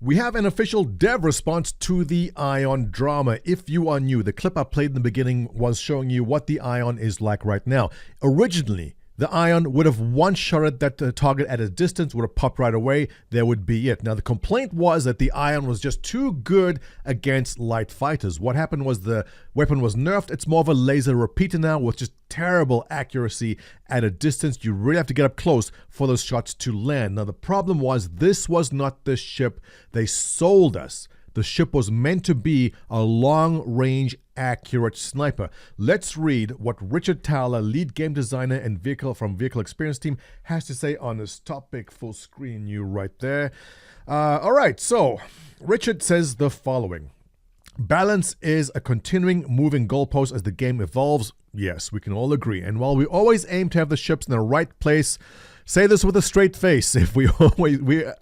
We have an official dev response to the Ion drama. If you are new, the clip I played in the beginning was showing you what the Ion is like right now. Originally, the Ion would have one-shotted that target at a distance, would have popped right away, there would be it. Now, the complaint was that the Ion was just too good against light fighters. What happened was the weapon was nerfed. It's more of a laser repeater now with just terrible accuracy at a distance. You really have to get up close for those shots to land. Now, the problem was this was not the ship they sold us. The ship was meant to be a long-range, accurate sniper. Let's read what Richard Towler, lead game designer and Vehicle Experience team, has to say on this topic. Full screen you right there. All right, so Richard says the following. Balance is a continuing moving goalpost as the game evolves. Yes, we can all agree. And while we always aim to have the ships in the right place, say this with a straight face, if we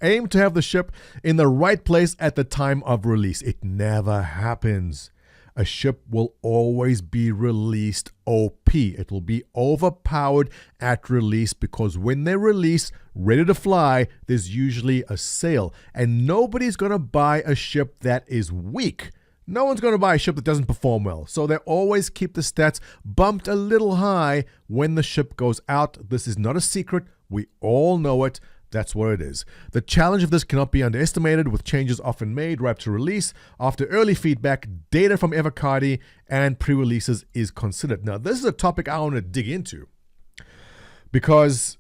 aim to have the ship in the right place at the time of release, it never happens. A ship will always be released OP. It will be overpowered at release because when they release ready to fly, there's usually a sale. And nobody's going to buy a ship that is weak. No one's going to buy a ship that doesn't perform well. So they always keep the stats bumped a little high when the ship goes out. This is not a secret. We all know it. That's what it is. The challenge of this cannot be underestimated, with changes often made right up to release. After early feedback, data from Evercardi and pre-releases is considered. Now, this is a topic I want to dig into because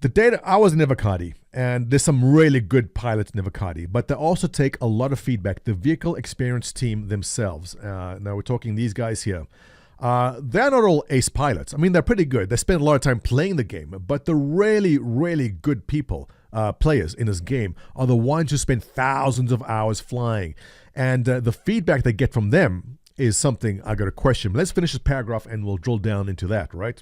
the data, I was in Evercardi, and there's some really good pilots in Evercardi, but they also take a lot of feedback. The vehicle experience team themselves, now we're talking these guys here, they're not all ace pilots. I mean, they're pretty good. They spend a lot of time playing the game, but the really, really good people, players in this game, are the ones who spend thousands of hours flying. And the feedback they get from them is something I got to question. Let's finish this paragraph and we'll drill down into that, right?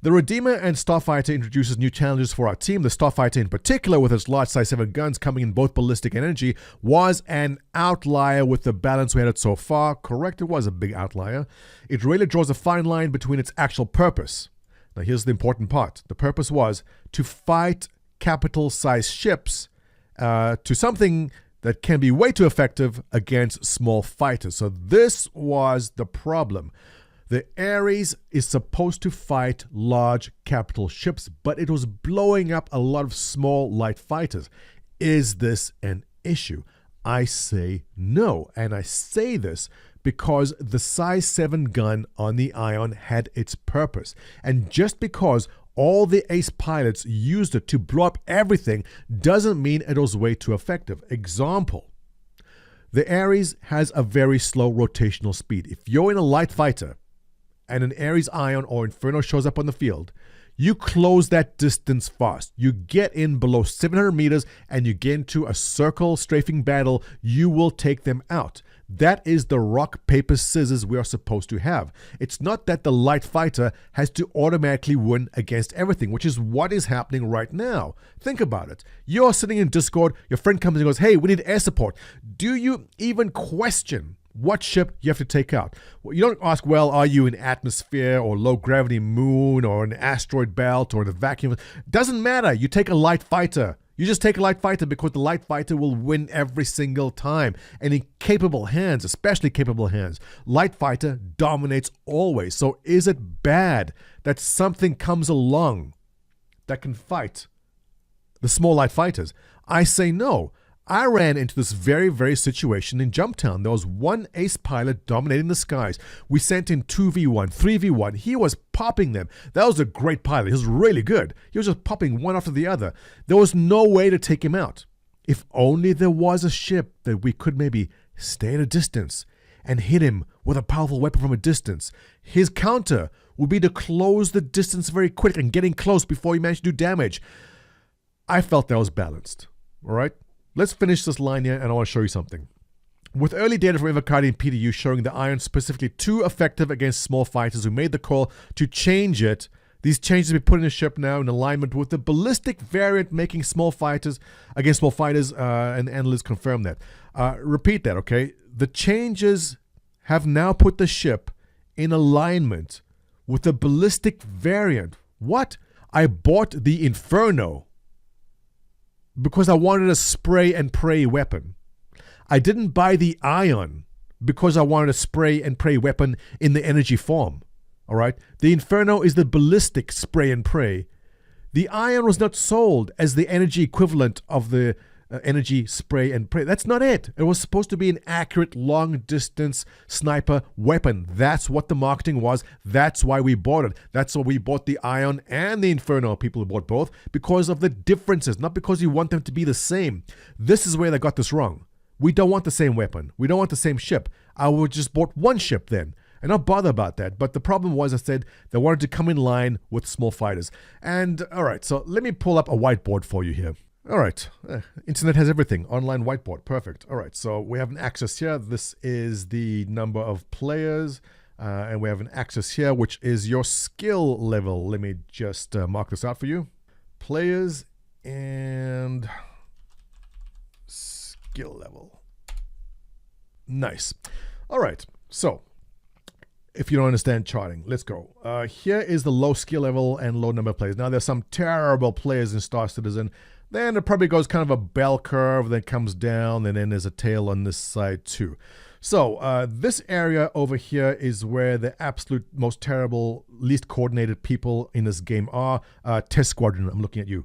The Redeemer and Starfighter introduces new challenges for our team. The Starfighter in particular, with its large size 7 guns coming in both ballistic and energy, was an outlier with the balance we had so far. Correct, it was a big outlier. It really draws a fine line between its actual purpose. Now here's the important part. The purpose was to fight capital-sized ships to something that can be way too effective against small fighters. So this was the problem. The Ares is supposed to fight large capital ships, but it was blowing up a lot of small light fighters. Is this an issue? I say no, and I say this because the size 7 gun on the Ion had its purpose. And just because all the ace pilots used it to blow up everything doesn't mean it was way too effective. Example, the Ares has a very slow rotational speed. If you're in a light fighter, and an Ares Ion or Inferno shows up on the field, you close that distance fast. You get in below 700 meters and you get into a circle strafing battle, you will take them out. That is the rock, paper, scissors we are supposed to have. It's not that the light fighter has to automatically win against everything, which is what is happening right now. Think about it. You're sitting in Discord, your friend comes and goes, hey, we need air support. Do you even question what ship you have to take out? Well, you don't ask, well, are you in atmosphere or low gravity moon or an asteroid belt or the vacuum? Doesn't matter. You take a light fighter. You just take a light fighter because the light fighter will win every single time. And in capable hands, especially capable hands, light fighter dominates always. So is it bad that something comes along that can fight the small light fighters? I say no. I ran into this very, very situation in Jumptown. There was one ace pilot dominating the skies. We sent in 2v1, 3v1. He was popping them. That was a great pilot. He was really good. He was just popping one after the other. There was no way to take him out. If only there was a ship that we could maybe stay at a distance and hit him with a powerful weapon from a distance. His counter would be to close the distance very quick and getting close before he managed to do damage. I felt that was balanced. All right? Let's finish this line here, and I want to show you something. With early data from Evercardi and PDU showing the Ion specifically too effective against small fighters, who made the call to change it. These changes will be put in the ship now in alignment with the ballistic variant, making small fighters against small fighters, and analysts confirm that. Repeat that, okay? The changes have now put the ship in alignment with the ballistic variant. What? I bought the Inferno. because I wanted a spray and pray weapon. I didn't buy the Ion because I wanted a spray and pray weapon in the energy form. All right? The Inferno is the ballistic spray and pray. The Ion was not sold as the energy equivalent of the energy spray and pray. That's not it. It was supposed to be an accurate long-distance sniper weapon. That's what the marketing was. That's why we bought it. That's why we bought the Ion and the Inferno. People who bought both because of the differences, not because you want them to be the same. This is where they got this wrong. We don't want the same weapon. We don't want the same ship. I would just bought one ship then. And not bother about that. But the problem was, I said, they wanted to come in line with small fighters. And, all right, so let me pull up a whiteboard for you here. All right, internet has everything. Online whiteboard, perfect. All right, so we have an axis here. This is the number of players. And we have an axis here, which is your skill level. Let me just mark this out for you. Players and skill level. Nice. All right, so if you don't understand charting, let's go. Here is the low skill level and low number of players. Now, there's some terrible players in Star Citizen. Then it probably goes kind of a bell curve, then comes down, and then there's a tail on this side too. So this area over here is where the absolute most terrible, least coordinated people in this game are. Test Squadron, I'm looking at you.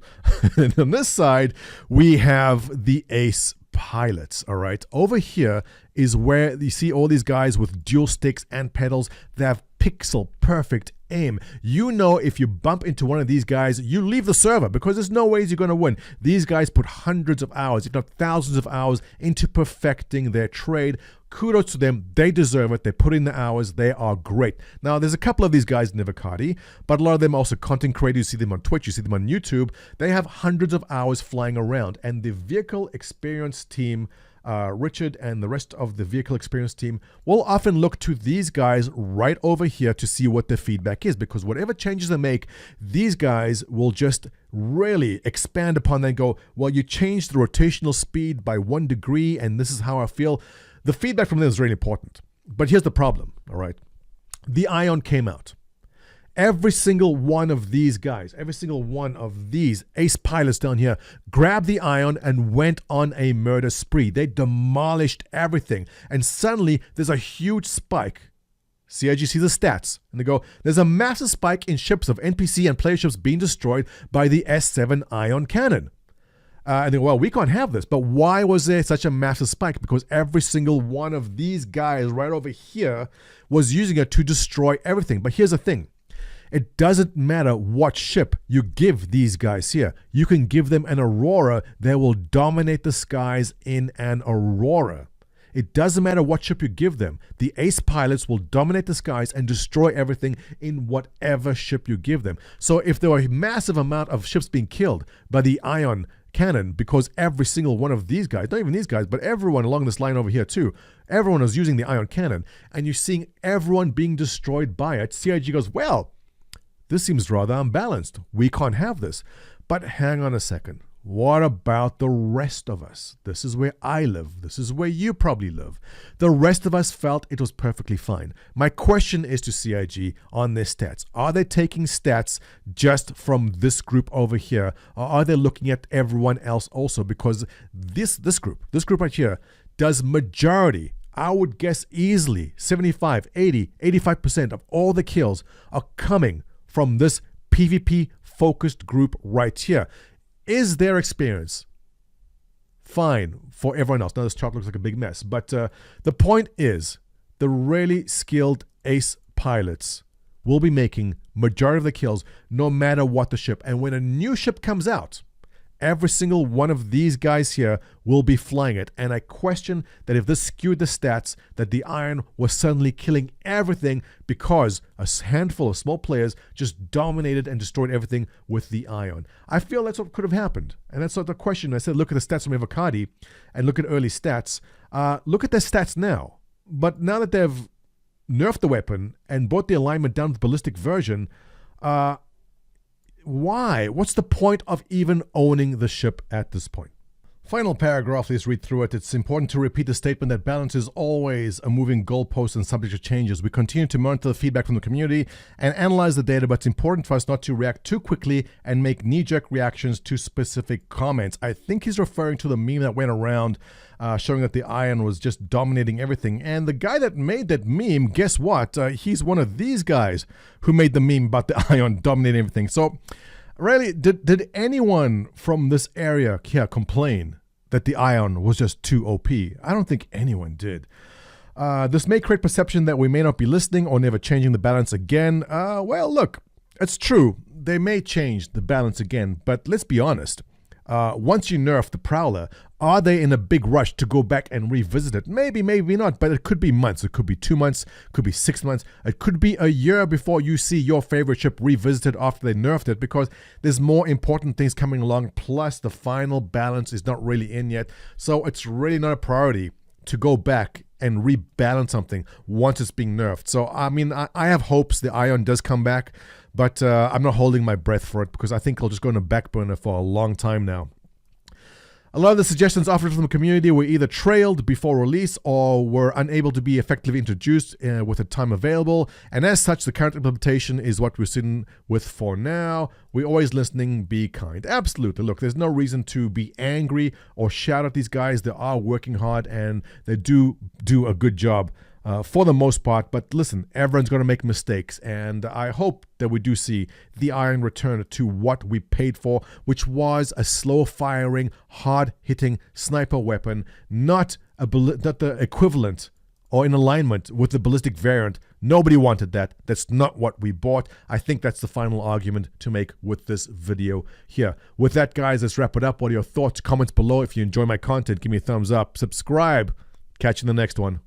And on this side, we have the ace pilots, all right? Over here is where you see all these guys with dual sticks and pedals. They have pixel perfect aim. You know, if you bump into one of these guys, you leave the server because there's no ways you're going to win. These guys put hundreds of hours, if not thousands of hours, into perfecting their trade. Kudos to them. They deserve it. They put in the hours. They are great. Now, there's a couple of these guys in Nivakadi, but a lot of them are also content creators. You see them on Twitch. You see them on YouTube. They have hundreds of hours flying around. And the vehicle experience team, Richard and the rest of the vehicle experience team, will often look to these guys right over here to see what their feedback is, because whatever changes they make, these guys will just really expand upon that and go, well, you changed the rotational speed by 1 degree and this is how I feel. The feedback from them is really important. But here's the problem, all right? The Ion came out. Every single one of these guys, every single one of these ace pilots down here grabbed the Ion and went on a murder spree. They demolished everything. And suddenly, there's a huge spike. CIG sees the stats, and they go, there's a massive spike in ships of NPC and player ships being destroyed by the S7 Ion cannon. And they go, well, we can't have this. But why was there such a massive spike? Because every single one of these guys right over here was using it to destroy everything. But here's the thing. It doesn't matter what ship you give these guys here. You can give them an Aurora. They will dominate the skies in an Aurora. It doesn't matter what ship you give them. The ace pilots will dominate the skies and destroy everything in whatever ship you give them. So if there were a massive amount of ships being killed by the Ion cannon, because every single one of these guys, not even these guys, but everyone along this line over here too, everyone is using the Ion cannon, and you're seeing everyone being destroyed by it, CIG goes, well, this seems rather unbalanced. We can't have this. But hang on a second. What about the rest of us? This is where I live. This is where you probably live. The rest of us felt it was perfectly fine. My question is to CIG on their stats. Are they taking stats just from this group over here? Or are they looking at everyone else also? Because this group right here does majority, I would guess easily 75, 80, 85% of all the kills are coming from this PvP focused group right here. Is their experience fine for everyone else? Now this chart looks like a big mess, but the point is the really skilled ace pilots will be making majority of the kills no matter what the ship. And when a new ship comes out, every single one of these guys here will be flying it. And I question that if this skewed the stats, that the Ion was suddenly killing everything because a handful of small players just dominated and destroyed everything with the Ion. I feel that's what could have happened. And that's not the question. I said, look at the stats from Evocati and look at early stats. Look at their stats now. But now that they've nerfed the weapon and brought the alignment down to the ballistic version, why? What's the point of even owning the ship at this point? Final paragraph, let's read through it. It's important to repeat the statement that balance is always a moving goalpost and subject to changes. We continue to monitor the feedback from the community and analyze the data, but it's important for us not to react too quickly and make knee-jerk reactions to specific comments. I think he's referring to the meme that went around showing that the Ion was just dominating everything. And the guy that made that meme, guess what? He's one of these guys who made the meme about the Ion dominating everything. So really, did anyone from this area here complain that the Ion was just too OP? I don't think anyone did. This may create perception that we may not be listening or never changing the balance again. Well, look, it's true. They may change the balance again, but let's be honest. Once you nerf the Prowler, are they in a big rush to go back and revisit it? Maybe, maybe not, but it could be months. It could be 2 months, could be 6 months. It could be a year before you see your favorite ship revisited after they nerfed it, because there's more important things coming along. Plus, the final balance is not really in yet. So it's really not a priority to go back and rebalance something once it's being nerfed. So, I mean, I have hopes the Ion does come back, but I'm not holding my breath for it because I think it'll just go in a back burner for a long time now. A lot of the suggestions offered from the community were either trailed before release or were unable to be effectively introduced with the time available, and as such, the current implementation is what we're sitting with for now. We're always listening, be kind. Absolutely. Look, there's no reason to be angry or shout at these guys. They are working hard and they do a good job. For the most part, but listen, everyone's going to make mistakes, and I hope that we do see the Ion return to what we paid for, which was a slow-firing, hard-hitting sniper weapon, not the equivalent or in alignment with the ballistic variant. Nobody wanted that. That's not what we bought. I think that's the final argument to make with this video here. With that, guys, let's wrap it up. What are your thoughts? Comments below. If you enjoy my content, give me a thumbs up. Subscribe. Catch you in the next one.